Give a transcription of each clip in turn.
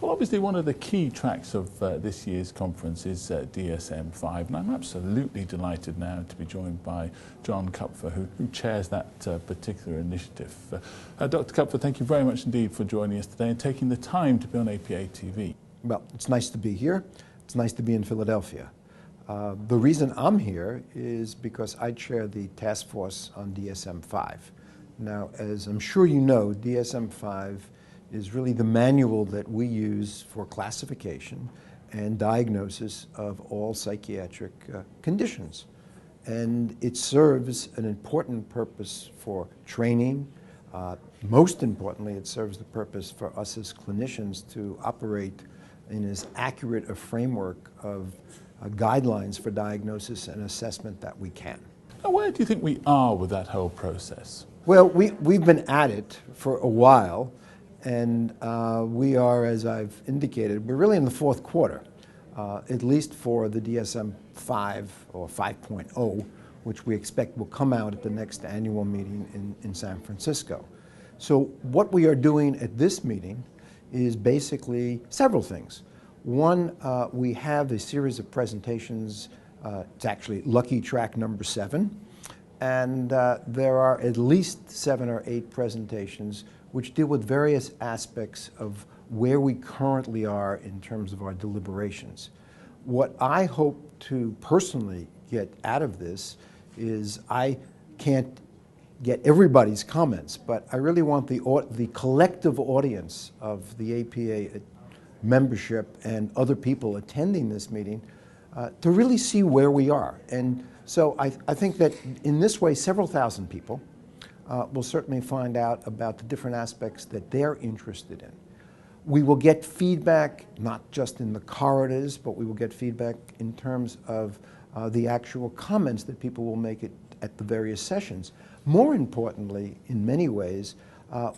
Well, obviously one of the key tracks of this year's conference is DSM-5, and I'm absolutely delighted now to be joined by John Kupfer, who chairs that particular initiative. Dr. Kupfer, thank you very much indeed for joining us today and taking the time to be on APA TV. Well, it's nice to be here. It's nice to be in Philadelphia. The reason I'm here is because I chair the task force on DSM-5. Now, as I'm sure you know, DSM-5 is really the manual that we use for classification and diagnosis of all psychiatric conditions. And it serves an important purpose for training. Most importantly, it serves the purpose for us as clinicians to operate in as accurate a framework of guidelines for diagnosis and assessment that we can. Now, where do you think we are with that whole process? Well, we've been at it for a while, and we are, as I've indicated, we're really in the fourth quarter, at least for the DSM-5 or 5.0, which we expect will come out at the next annual meeting in San Francisco. So what we are doing at this meeting is basically several things. One, we have a series of presentations. It's actually lucky track number 7. And there are at least 7 or 8 presentations which deal with various aspects of where we currently are in terms of our deliberations. What I hope to personally get out of this is I can't get everybody's comments, but I really want the collective audience of the APA membership and other people attending this meeting to really see where we are. And so I think that in this way, several thousand people will certainly find out about the different aspects that they're interested in. We will get feedback, not just in the corridors, but we will get feedback in terms of the actual comments that people will make at the various sessions. More importantly, in many ways,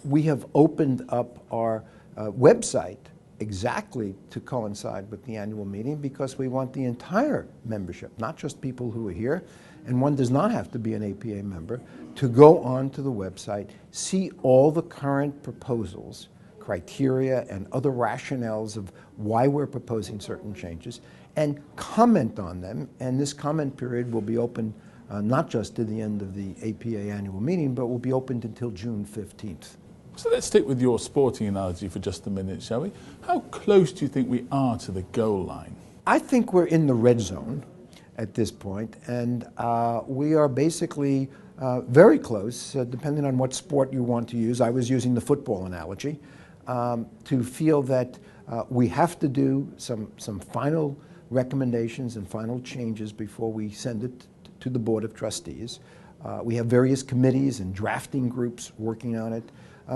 we have opened up our website exactly to coincide with the annual meeting because we want the entire membership, not just people who are here, and one does not have to be an APA member, to go on to the website, see all the current proposals, criteria, and other rationales of why we're proposing certain changes, and comment on them. And this comment period will be open not just to the end of the APA annual meeting, but will be opened until June 15th. So let's stick with your sporting analogy for just a minute, shall we? How close do you think we are to the goal line? I think we're in the red zone at this point, and we are basically very close, depending on what sport you want to use. I was using the football analogy, to feel that we have to do some final recommendations and final changes before we send it to the Board of Trustees. We have various committees and drafting groups working on it.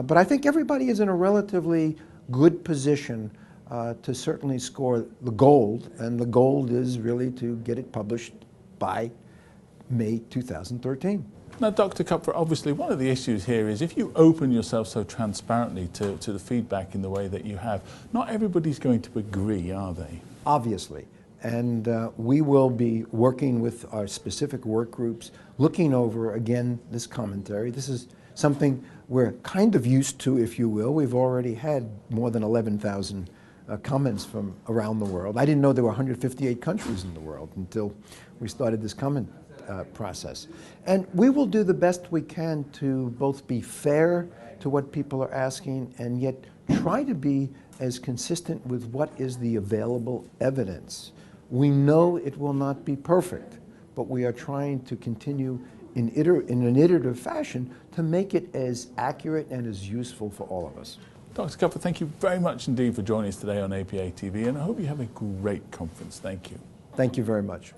But I think everybody is in a relatively good position to certainly score the gold, and the gold is really to get it published by May 2013. Now, Dr. Kupfer, obviously one of the issues here is if you open yourself so transparently to the feedback in the way that you have, not everybody's going to agree, are they? Obviously. And we will be working with our specific work groups, looking over, again, this commentary. This is something we're kind of used to, if you will. We've already had more than 11,000 comments from around the world. I didn't know there were 158 countries in the world until we started this comment process. And we will do the best we can to both be fair to what people are asking and yet try to be as consistent with what is the available evidence. We know it will not be perfect, but we are trying to continue in an iterative fashion to make it as accurate and as useful for all of us. Dr. Kupfer, thank you very much indeed for joining us today on APA TV, and I hope you have a great conference. Thank you. Thank you very much.